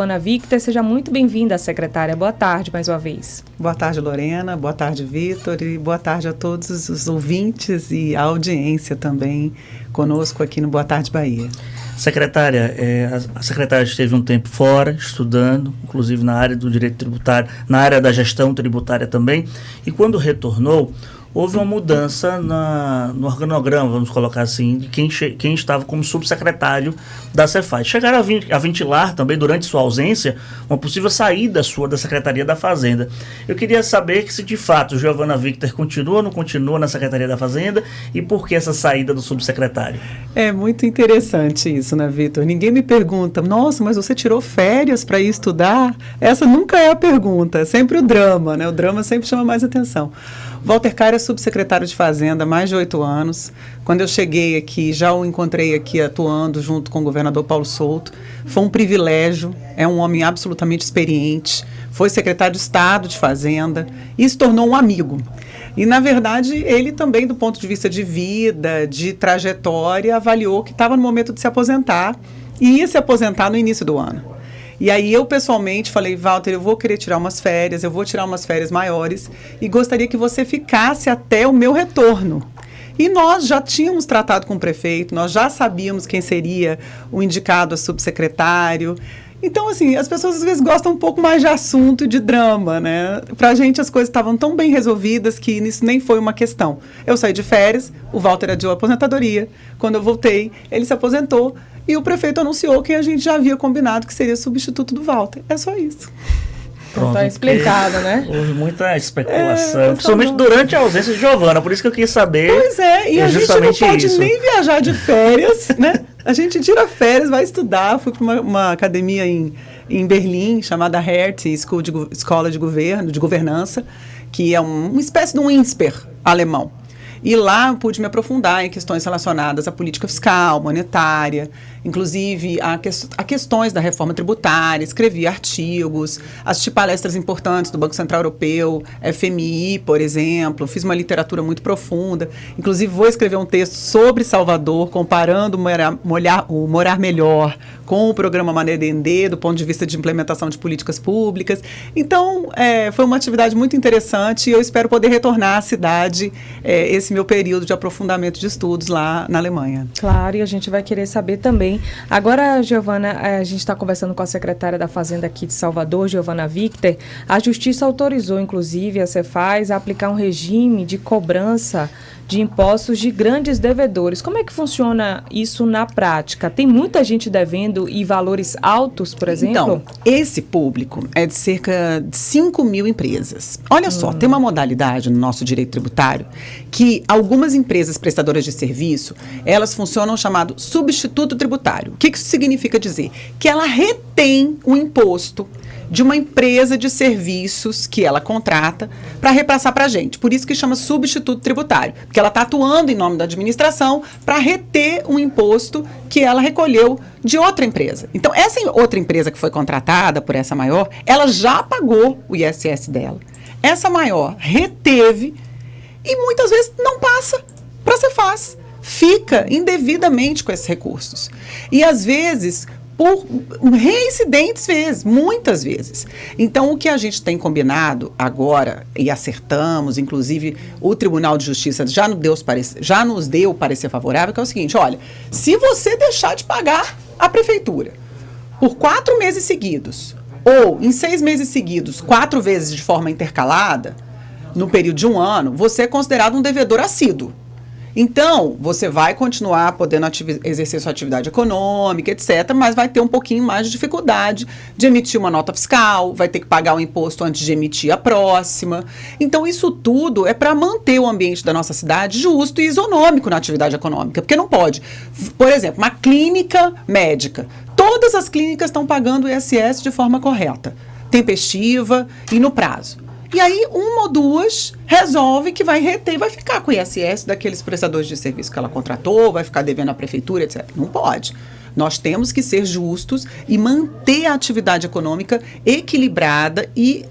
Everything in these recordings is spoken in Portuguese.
Giovana Victor, seja muito bem-vinda, secretária. Boa tarde, mais uma vez. Boa tarde, Lorena. Boa tarde, Vitor. E boa tarde a todos os ouvintes e a audiência também conosco aqui no Boa Tarde Bahia. Secretária, a secretária esteve um tempo fora, estudando, inclusive na área do direito tributário, na área da gestão tributária também, e quando retornou, houve uma mudança no organograma, vamos colocar assim, de quem estava como subsecretário da Cefaz. Chegaram a ventilar também, durante sua ausência, uma possível saída sua da Secretaria da Fazenda. Eu queria saber se de fato Giovana Victor continua ou não continua na Secretaria da Fazenda e por que essa saída do subsecretário? É muito interessante isso, né, Vitor? Ninguém me pergunta, nossa, mas você tirou férias para ir estudar? Essa nunca é a pergunta, é sempre o drama, né? O drama sempre chama mais atenção. Walter Caire é subsecretário de Fazenda há mais de 8 anos. Quando eu cheguei aqui, já o encontrei aqui atuando junto com o governador Paulo Souto. Foi um privilégio, é um homem absolutamente experiente, foi secretário de Estado de Fazenda e se tornou um amigo. E, na verdade, ele também, do ponto de vista de vida, de trajetória, avaliou que estava no momento de se aposentar e ia se aposentar no início do ano. E aí eu pessoalmente falei, Walter, eu vou querer tirar umas férias, eu vou tirar umas férias maiores e gostaria que você ficasse até o meu retorno. E nós já tínhamos tratado com o prefeito, nós já sabíamos quem seria o indicado a subsecretário. Então, assim, as pessoas às vezes gostam um pouco mais de assunto e de drama, né? Pra gente as coisas estavam tão bem resolvidas que isso nem foi uma questão. Eu saí de férias, o Walter adiou a aposentadoria. Quando eu voltei, ele se aposentou e o prefeito anunciou quem a gente já havia combinado que seria substituto do Walter. É só isso. Pronto, tá explicado, né? Houve muita especulação, principalmente durante a ausência de Giovana, por isso que eu quis saber. Pois é, e a gente não pode nem viajar de férias, né? A gente tira férias, vai estudar. Fui para uma academia em Berlim, chamada Hertz Escola de Governo, de Governança, que é uma espécie de um INSPER alemão. E lá eu pude me aprofundar em questões relacionadas à política fiscal, monetária, inclusive a questões da reforma tributária, escrevi artigos, assisti palestras importantes do Banco Central Europeu, FMI, por exemplo, fiz uma literatura muito profunda, inclusive vou escrever um texto sobre Salvador, comparando o Morar Melhor com o programa Mané Dendê, do ponto de vista de implementação de políticas públicas. Então, foi uma atividade muito interessante e eu espero poder retornar à cidade esse meu período de aprofundamento de estudos lá na Alemanha. Claro, e a gente vai querer saber também. Agora, Giovana, a gente está conversando com a secretária da Fazenda aqui de Salvador, Giovana Victor. A Justiça autorizou, inclusive, a Cefaz a aplicar um regime de cobrança de impostos de grandes devedores. Como é que funciona isso na prática? Tem muita gente devendo e valores altos, por exemplo? Então, esse público é de cerca de 5 mil empresas. Olha só, tem uma modalidade no nosso direito tributário que algumas empresas prestadoras de serviço, elas funcionam chamado substituto tributário. O que isso significa dizer? Que ela retém o imposto de uma empresa de serviços que ela contrata para repassar para a gente. Por isso que chama substituto tributário, porque ela está atuando em nome da administração para reter um imposto que ela recolheu de outra empresa. Então, essa outra empresa que foi contratada por essa maior, ela já pagou o ISS dela. Essa maior reteve e muitas vezes não passa para a Cefaz. Fica indevidamente com esses recursos. E, às vezes, por reincidentes vezes, muitas vezes. Então, o que a gente tem combinado agora, e acertamos, inclusive o Tribunal de Justiça já nos deu parecer favorável, que é o seguinte, olha, se você deixar de pagar a prefeitura por 4 meses seguidos, ou em 6 meses seguidos, 4 vezes de forma intercalada, no período de 1 ano, você é considerado um devedor assíduo. Então, você vai continuar podendo exercer sua atividade econômica, etc., mas vai ter um pouquinho mais de dificuldade de emitir uma nota fiscal, vai ter que pagar o imposto antes de emitir a próxima. Então, isso tudo é para manter o ambiente da nossa cidade justo e isonômico na atividade econômica, porque não pode. Por exemplo, uma clínica médica. Todas as clínicas estão pagando o ISS de forma correta, tempestiva e no prazo. E aí, 1 ou 2 resolve que vai reter e vai ficar com o ISS daqueles prestadores de serviço que ela contratou, vai ficar devendo à prefeitura, etc. Não pode. Nós temos que ser justos e manter a atividade econômica equilibrada e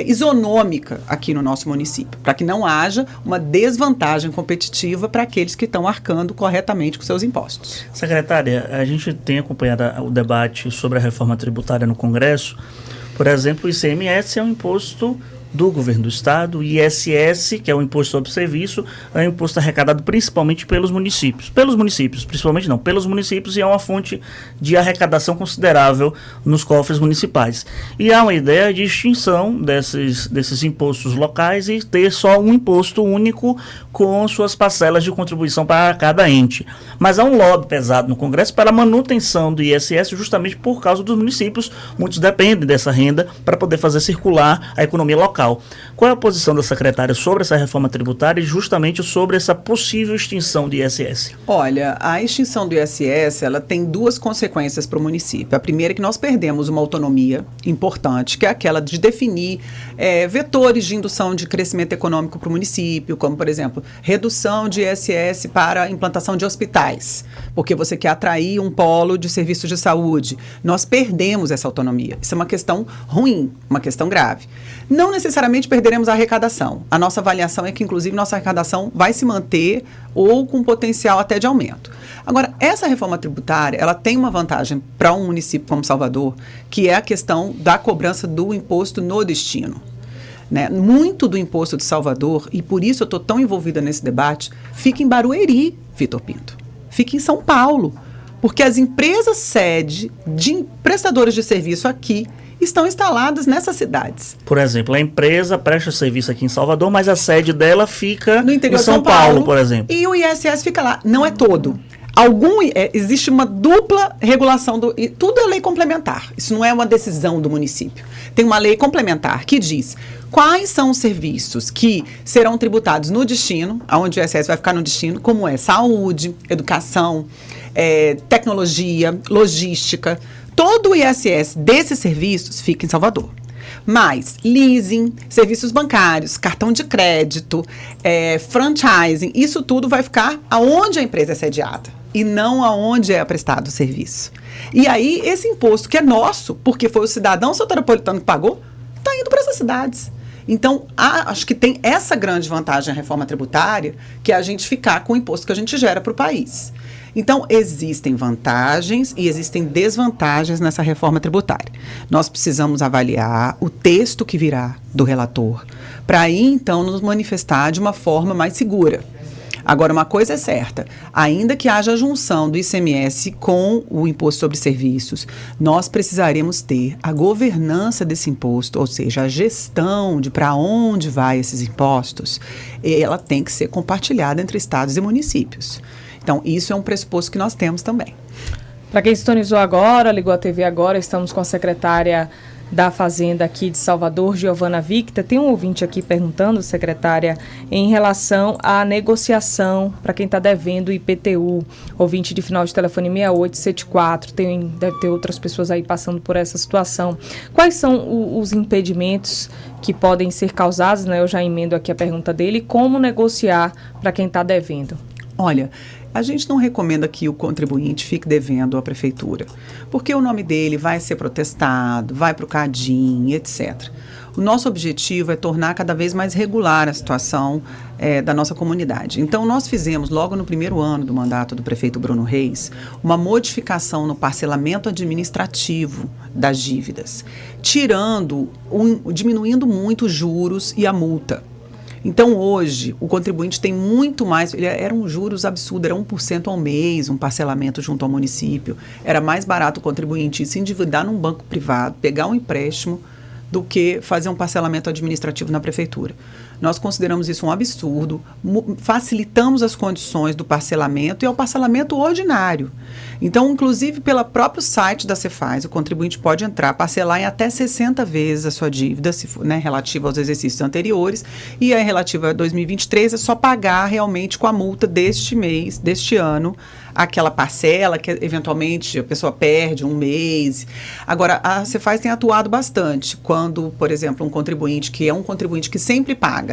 isonômica aqui no nosso município, para que não haja uma desvantagem competitiva para aqueles que estão arcando corretamente com seus impostos. Secretária, a gente tem acompanhado o debate sobre a reforma tributária no Congresso. Por exemplo, o ICMS é um imposto do governo do estado, o ISS, que é o imposto sobre serviço, é um imposto arrecadado principalmente pelos municípios, pelos municípios, e é uma fonte de arrecadação considerável nos cofres municipais. E há uma ideia de extinção desses impostos locais e ter só um imposto único com suas parcelas de contribuição para cada ente. Mas há um lobby pesado no Congresso para a manutenção do ISS justamente por causa dos municípios. Muitos dependem dessa renda para poder fazer circular a economia local. Qual é a posição da secretária sobre essa reforma tributária e justamente sobre essa possível extinção do ISS? Olha, a extinção do ISS, ela tem duas consequências para o município. A primeira é que nós perdemos uma autonomia importante, que é aquela de definir vetores de indução de crescimento econômico para o município, como, por exemplo, redução de ISS para a implantação de hospitais, porque você quer atrair um polo de serviços de saúde. Nós perdemos essa autonomia. Isso é uma questão ruim, uma questão grave. Não necessariamente perderemos a arrecadação. A nossa avaliação é que, inclusive, nossa arrecadação vai se manter ou com potencial até de aumento. Agora, essa reforma tributária, ela tem uma vantagem para um município como Salvador, que é a questão da cobrança do imposto no destino. Né? Muito do imposto de Salvador, e por isso eu estou tão envolvida nesse debate, fica em Barueri, Vitor Pinto. Fica em São Paulo, porque as empresas sede de prestadores de serviço aqui estão instaladas nessas cidades. Por exemplo, a empresa presta serviço aqui em Salvador, mas a sede dela fica no interior em São Paulo, por exemplo. E o ISS fica lá. Não é todo. Existe uma dupla regulação, tudo é lei complementar. Isso não é uma decisão do município. Tem uma lei complementar que diz quais são os serviços que serão tributados no destino, onde o ISS vai ficar no destino, como é saúde, educação, tecnologia, logística. Todo o ISS desses serviços fica em Salvador. Mas leasing, serviços bancários, cartão de crédito, franchising, isso tudo vai ficar aonde a empresa é sediada e não aonde é prestado o serviço. E aí, esse imposto que é nosso, porque foi o cidadão soteropolitano que pagou, está indo para essas cidades. Então, acho que tem essa grande vantagem a reforma tributária, que é a gente ficar com o imposto que a gente gera para o país. Então, existem vantagens e existem desvantagens nessa reforma tributária. Nós precisamos avaliar o texto que virá do relator, para aí, então, nos manifestar de uma forma mais segura. Agora, uma coisa é certa, ainda que haja a junção do ICMS com o Imposto sobre Serviços, nós precisaremos ter a governança desse imposto, ou seja, a gestão de para onde vai esses impostos, ela tem que ser compartilhada entre estados e municípios. Então, isso é um pressuposto que nós temos também. Para quem sintonizou agora, ligou a TV agora, estamos com a secretária da Fazenda aqui de Salvador, Giovana Victor. Tem um ouvinte aqui perguntando, secretária, em relação à negociação para quem está devendo o IPTU. Ouvinte de final de telefone 6874. Deve ter outras pessoas aí passando por essa situação. Quais são os impedimentos que podem ser causados, né? Eu já emendo aqui a pergunta dele. Como negociar para quem está devendo? Olha, a gente não recomenda que o contribuinte fique devendo à prefeitura, porque o nome dele vai ser protestado, vai para o CADIM, etc. O nosso objetivo é tornar cada vez mais regular a situação da nossa comunidade. Então, nós fizemos, logo no primeiro ano do mandato do prefeito Bruno Reis, uma modificação no parcelamento administrativo das dívidas, diminuindo muito os juros e a multa. Então, hoje, o contribuinte tem muito mais, eram juros absurdos, era 1% ao mês, um parcelamento junto ao município. Era mais barato o contribuinte se endividar num banco privado, pegar um empréstimo, do que fazer um parcelamento administrativo na prefeitura. Nós consideramos isso um absurdo, facilitamos as condições do parcelamento e é o parcelamento ordinário. Então, inclusive, pelo próprio site da Cefaz, o contribuinte pode entrar, parcelar em até 60 vezes a sua dívida, se for, né, relativa aos exercícios anteriores, e a relativa a 2023 é só pagar realmente com a multa deste mês, deste ano, aquela parcela que eventualmente a pessoa perde um mês. Agora, a Cefaz tem atuado bastante quando, por exemplo, um contribuinte que é um contribuinte que sempre paga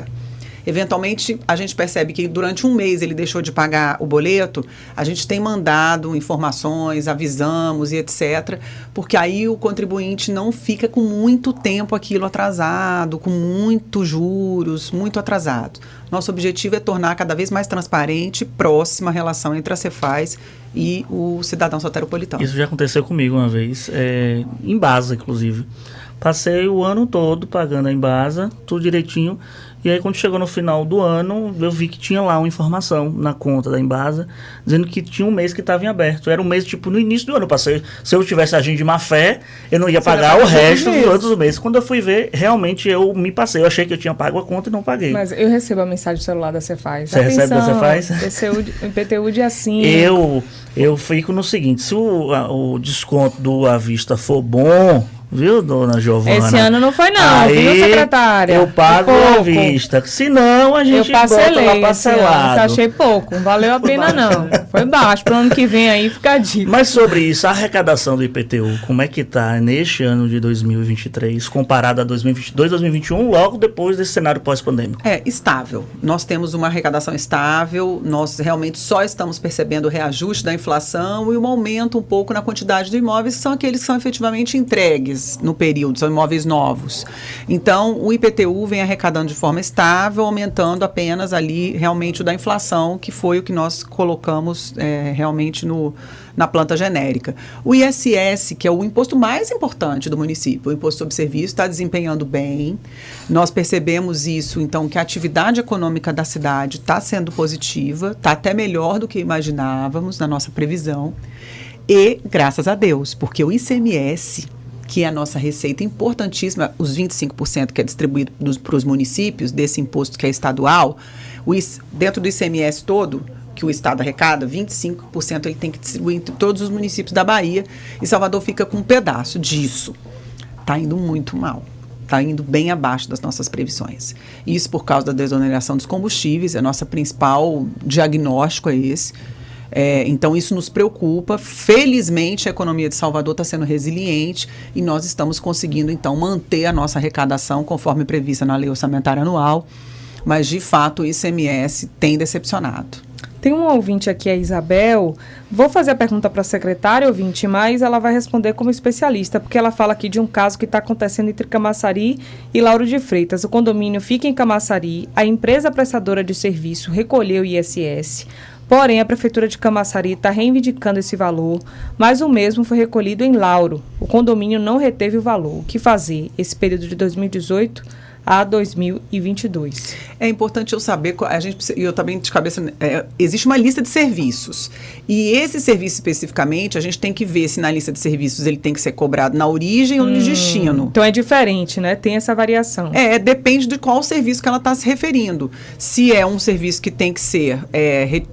Eventualmente, a gente percebe que durante um mês ele deixou de pagar o boleto, a gente tem mandado informações, avisamos e etc., porque aí o contribuinte não fica com muito tempo aquilo atrasado, com muitos juros, muito atrasado. Nosso objetivo é tornar cada vez mais transparente e próxima a relação entre a Cefaz e o cidadão soteropolitano. Isso já aconteceu comigo uma vez, em Embasa, inclusive. Passei o ano todo pagando a Embasa, tudo direitinho. E aí, quando chegou no final do ano, eu vi que tinha lá uma informação na conta da Embasa, dizendo que tinha um mês que estava em aberto. Era um mês, tipo, no início do ano. Passei, se eu tivesse agindo de má fé, eu não ia pagar o resto dos outros meses. Quando eu fui ver, realmente eu me passei. Eu achei que eu tinha pago a conta e não paguei. Mas eu recebo a mensagem do celular da Cefaz. Você recebe da Cefaz? IPTU de assim. Eu fico no seguinte, se o desconto do à vista for bom, viu, dona Giovana? Esse ano não foi não, aí, viu, secretária? Eu pago à vista. Se não, a gente bota lá parcelado. Eu achei pouco, não valeu a pena não. Foi baixo, para o ano que vem aí fica a dica. Mas sobre isso, a arrecadação do IPTU, como é que está neste ano de 2023, comparado a 2022, 2021, logo depois desse cenário pós-pandêmico? É estável. Nós temos uma arrecadação estável, nós realmente só estamos percebendo o reajuste da inflação e um aumento um pouco na quantidade de imóveis, que são aqueles que são efetivamente entregues no período, são imóveis novos. Então, o IPTU vem arrecadando de forma estável, aumentando apenas ali realmente o da inflação, que foi o que nós colocamos realmente na planta genérica. O ISS, que é o imposto mais importante do município, o imposto sobre serviço, está desempenhando bem. Nós percebemos isso, então, que a atividade econômica da cidade está sendo positiva, está até melhor do que imaginávamos na nossa previsão. E, graças a Deus, porque o ICMS, que é a nossa receita importantíssima, os 25% que é distribuído para os municípios, desse imposto que é estadual, dentro do ICMS todo, que o Estado arrecada, 25% ele tem que distribuir entre todos os municípios da Bahia, e Salvador fica com um pedaço disso. Está indo muito mal. Está indo bem abaixo das nossas previsões. Isso por causa da desoneração dos combustíveis, a nossa principal diagnóstico é esse. Então, isso nos preocupa. Felizmente, a economia de Salvador está sendo resiliente e nós estamos conseguindo, então, manter a nossa arrecadação conforme prevista na Lei Orçamentária Anual, mas, de fato, o ICMS tem decepcionado. Tem um ouvinte aqui, a Isabel. Vou fazer a pergunta para a secretária, ouvinte, mas ela vai responder como especialista, porque ela fala aqui de um caso que está acontecendo entre Camaçari e Lauro de Freitas. O condomínio fica em Camaçari, a empresa prestadora de serviço recolheu o ISS, porém a Prefeitura de Camaçari está reivindicando esse valor, mas o mesmo foi recolhido em Lauro. O condomínio não reteve o valor. O que fazer esse período de 2018 a 2022. É importante eu saber, eu também de cabeça, existe uma lista de serviços, e esse serviço especificamente, a gente tem que ver se na lista de serviços ele tem que ser cobrado na origem ou no destino. Então é diferente, né? Tem essa variação. Depende de qual serviço que ela está se referindo. Se é um serviço que tem que ser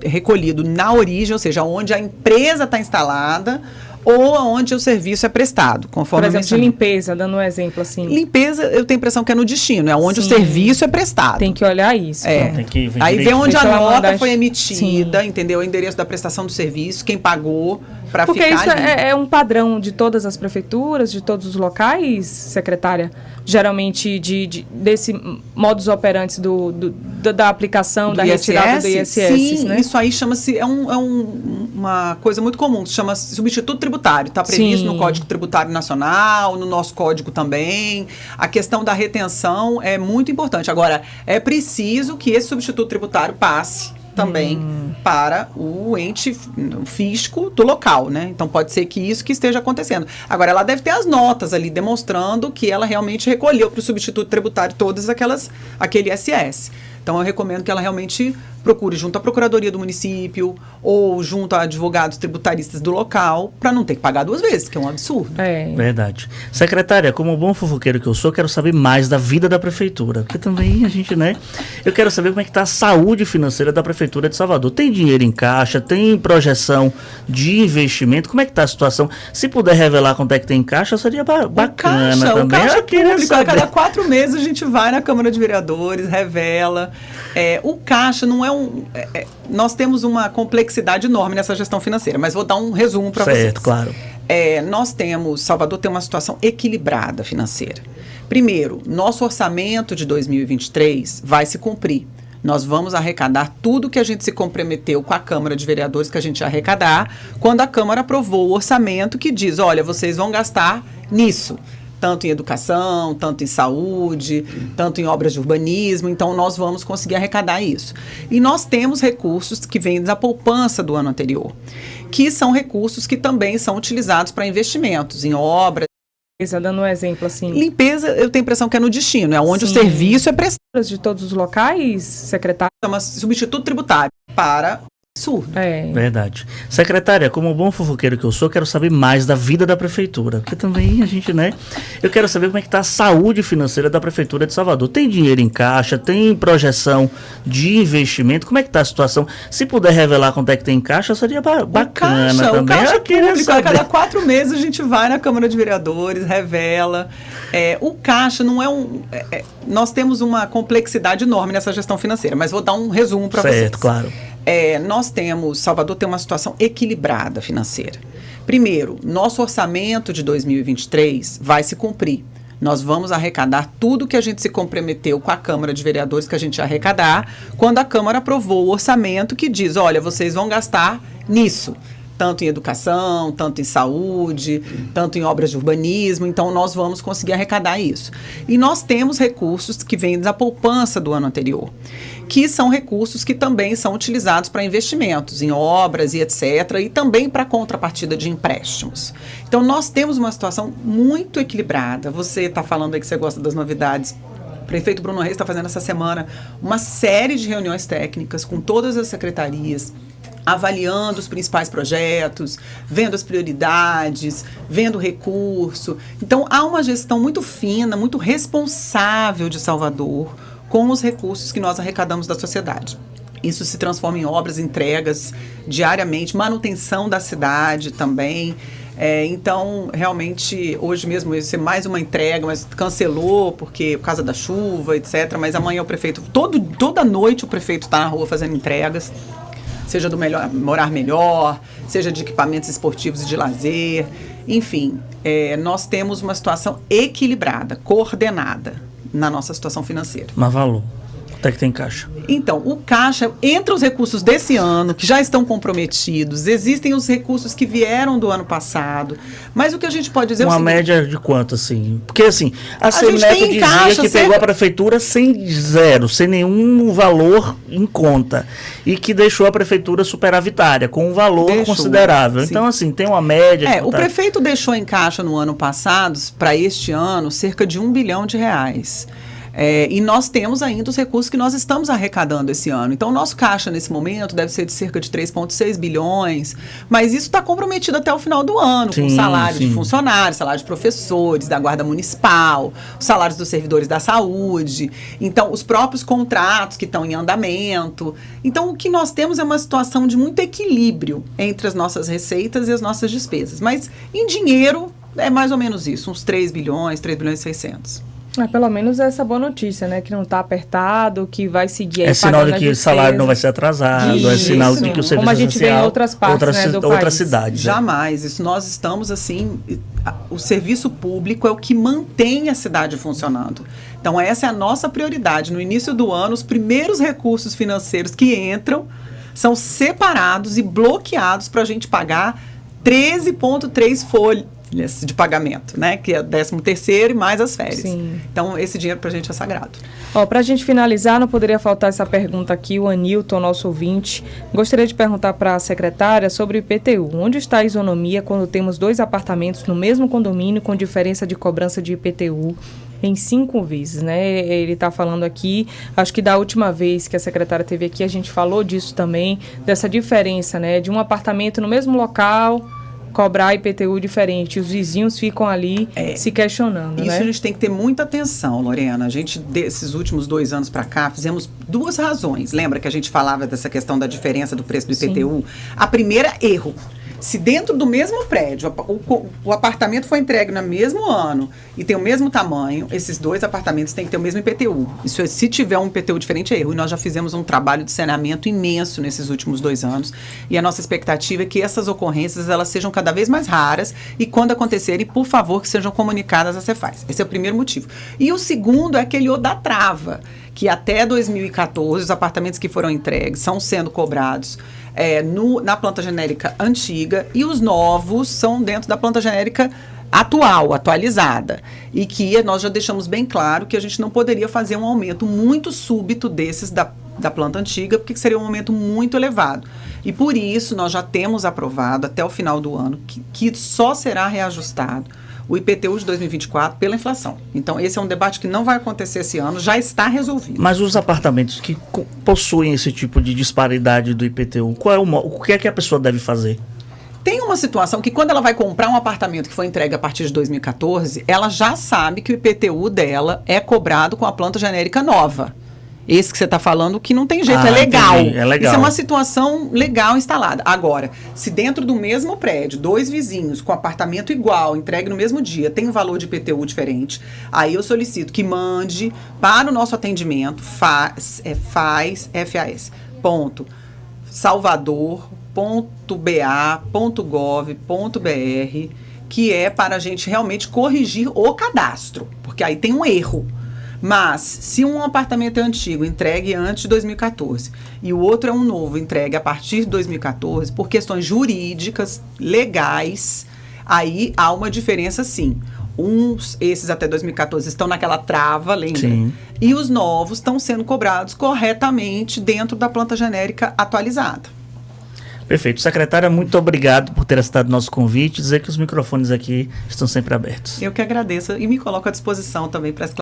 recolhido na origem, ou seja, onde a empresa está instalada, ou onde o serviço é prestado, conforme... Por exemplo, de limpeza, dando um exemplo assim. Limpeza, eu tenho a impressão que é no destino, é onde o serviço é prestado. Tem que olhar isso. Tem que aí vê onde a nota foi emitida, sim, entendeu? O endereço da prestação do serviço, quem pagou para ficar ali. Porque isso é um padrão de todas as prefeituras, de todos os locais, secretária? Geralmente desse modus operandi da aplicação, da retirada do ISS, sim, né? Isso aí chama-se, uma coisa muito comum, chama-se substituto tributário, está previsto no Código Tributário Nacional, no nosso código também. A questão da retenção é muito importante. Agora, é preciso que esse substituto tributário passe também para o ente fisco do local, né? Então, pode ser que isso que esteja acontecendo. Agora, ela deve ter as notas ali demonstrando que ela realmente recolheu para o substituto tributário todas aquele ISS. Então, eu recomendo que ela realmente procure junto à Procuradoria do município ou junto a advogados tributaristas do local para não ter que pagar duas vezes, que é um absurdo. Verdade. Secretária, como bom fofoqueiro que eu sou, quero saber mais da vida da Prefeitura, porque também a gente, né? Eu quero saber como é que está a saúde financeira da Prefeitura de Salvador. Tem dinheiro em caixa? Tem projeção de investimento? Como é que está a situação? Se puder revelar quanto é que tem em caixa, seria bacana também. O caixa público, a cada 4 meses a gente vai na Câmara de Vereadores, revela. O caixa não é nós temos uma complexidade enorme nessa gestão financeira, mas vou dar um resumo para vocês. Certo, claro. Salvador tem uma situação equilibrada financeira. Primeiro, nosso orçamento de 2023 vai se cumprir. Nós vamos arrecadar tudo que a gente se comprometeu com a Câmara de Vereadores que a gente ia arrecadar, quando a Câmara aprovou o orçamento que diz, olha, vocês vão gastar nisso. Tanto em educação, tanto em saúde, tanto em obras de urbanismo, então nós vamos conseguir arrecadar isso. E nós temos recursos que vêm da poupança do ano anterior, que são recursos que também são utilizados para investimentos em obras. Dando um exemplo assim. Limpeza, eu tenho a impressão que é no destino, é onde o serviço é prestado. De todos os locais, secretário? Chama substituto tributário para surdo. Verdade. Secretária, como bom fofoqueiro que eu sou, quero saber mais da vida da prefeitura, porque também a gente, né? Eu quero saber como é que está a saúde financeira da prefeitura de Salvador. Tem dinheiro em caixa? Tem projeção de investimento? Como é que está a situação? Se puder revelar quanto é que tem em caixa, seria bacana também. O caixa público, a cada 4 meses a gente vai na Câmara de Vereadores, revela. O caixa não é nós temos uma complexidade enorme nessa gestão financeira, mas vou dar um resumo para vocês. Certo, claro. Salvador tem uma situação equilibrada financeira. Primeiro, nosso orçamento de 2023 vai se cumprir. Nós vamos arrecadar tudo que a gente se comprometeu com a Câmara de Vereadores que a gente ia arrecadar, quando a Câmara aprovou o orçamento que diz, olha, vocês vão gastar nisso. Tanto em educação, tanto em saúde, tanto em obras de urbanismo, então nós vamos conseguir arrecadar isso. E nós temos recursos que vêm da poupança do ano anterior, que são recursos que também são utilizados para investimentos em obras e etc., e também para contrapartida de empréstimos. Então nós temos uma situação muito equilibrada. Você está falando aí que você gosta das novidades. O prefeito Bruno Reis está fazendo essa semana uma série de reuniões técnicas com todas as secretarias, avaliando os principais projetos, vendo as prioridades, vendo o recurso. Então, há uma gestão muito fina, muito responsável de Salvador com os recursos que nós arrecadamos da sociedade. Isso se transforma em obras, entregas diariamente, manutenção da cidade também. Então, realmente, hoje mesmo ia ser mais uma entrega, mas cancelou por causa da chuva, etc. Mas amanhã o prefeito, toda noite o prefeito está na rua fazendo entregas, seja do Morar Melhor, seja de equipamentos esportivos e de lazer. Enfim, nós temos uma situação equilibrada, coordenada na nossa situação financeira. Mas valor. Até que tem caixa. Então, o caixa, entre os recursos desse ano, que já estão comprometidos, existem os recursos que vieram do ano passado, mas o que a gente pode dizer uma é o seguinte, média de quanto, assim? Porque, assim, a gente Semineto tem em dizia caixa que pegou a prefeitura sem zero, sem nenhum valor em conta, e que deixou a prefeitura superavitária, com um valor considerável. Sim. Então, assim, tem uma média... O prefeito deixou em caixa no ano passado, para este ano, cerca de R$1 bilhão. E nós temos ainda os recursos que nós estamos arrecadando esse ano. Então, o nosso caixa, nesse momento, deve ser de cerca de 3,6 bilhões, mas isso está comprometido até o final do ano, com salário de funcionários, salário de professores, da Guarda Municipal, os salários dos servidores da saúde, então, os próprios contratos que estão em andamento. Então, o que nós temos é uma situação de muito equilíbrio entre as nossas receitas e as nossas despesas. Mas, em dinheiro, é mais ou menos isso, uns 3 bilhões, 3 bilhões e 600. Pelo menos essa boa notícia, né? Que não está apertado, que vai seguir aí. É sinal de que o salário não vai ser atrasado, é sinal de que o serviço como a gente vê em outras partes, outras cidades. Jamais. Isso nós estamos assim, o serviço público é o que mantém a cidade funcionando. Então essa é a nossa prioridade. No início do ano, os primeiros recursos financeiros que entram são separados e bloqueados para a gente pagar 13,3 folhas de pagamento, né? Que é o 13º e mais as férias. Sim. Então, esse dinheiro pra gente é sagrado. Para a gente finalizar, não poderia faltar essa pergunta aqui, o Anilton, nosso ouvinte, gostaria de perguntar para a secretária sobre o IPTU. Onde está a isonomia quando temos 2 apartamentos no mesmo condomínio com diferença de cobrança de IPTU em 5 vezes, né? Ele está falando aqui, acho que da última vez que a secretária esteve aqui, a gente falou disso também, dessa diferença, né? De um apartamento no mesmo local cobrar IPTU diferente. Os vizinhos ficam ali se questionando, isso, né? A gente tem que ter muita atenção, Lorena. A gente, desses últimos 2 anos para cá, fizemos 2 razões. Lembra que a gente falava dessa questão da diferença do preço do IPTU? Sim. A primeira, erro. Se dentro do mesmo prédio, o apartamento foi entregue no mesmo ano e tem o mesmo tamanho, esses 2 apartamentos têm que ter o mesmo IPTU. Isso, se tiver um IPTU diferente, é erro. E nós já fizemos um trabalho de saneamento imenso nesses últimos 2 anos. E a nossa expectativa é que essas ocorrências elas sejam cada vez mais raras e, quando acontecerem, por favor, que sejam comunicadas à Cefaz. Esse é o primeiro motivo. E o segundo é aquele o da trava, que até 2014 os apartamentos que foram entregues são sendo cobrados na planta genérica antiga e os novos são dentro da planta genérica atualizada. E que nós já deixamos bem claro que a gente não poderia fazer um aumento muito súbito desses da planta antiga, porque seria um aumento muito elevado. E por isso nós já temos aprovado até o final do ano que só será reajustado o IPTU de 2024 pela inflação. Então, esse é um debate que não vai acontecer esse ano, já está resolvido. Mas os apartamentos que possuem esse tipo de disparidade do IPTU, o que é que a pessoa deve fazer? Tem uma situação que quando ela vai comprar um apartamento que foi entregue a partir de 2014, ela já sabe que o IPTU dela é cobrado com a planta genérica nova. Esse que você está falando que não tem jeito, é legal. Entendi, é legal. Isso é uma situação legal instalada. Agora, se dentro do mesmo prédio, 2 vizinhos com apartamento igual, entregue no mesmo dia, tem um valor de IPTU diferente, aí eu solicito que mande para o nosso atendimento, salvador.ba.gov.br, que é para a gente realmente corrigir o cadastro, porque aí tem um erro. Mas, se um apartamento é antigo, entregue antes de 2014, e o outro é um novo, entregue a partir de 2014, por questões jurídicas, legais, aí há uma diferença sim. Esses até 2014 estão naquela trava, lembra? Sim. E os novos estão sendo cobrados corretamente dentro da planta genérica atualizada. Perfeito. Secretária, muito obrigado por ter aceitado nosso convite e dizer que os microfones aqui estão sempre abertos. Eu que agradeço e me coloco à disposição também para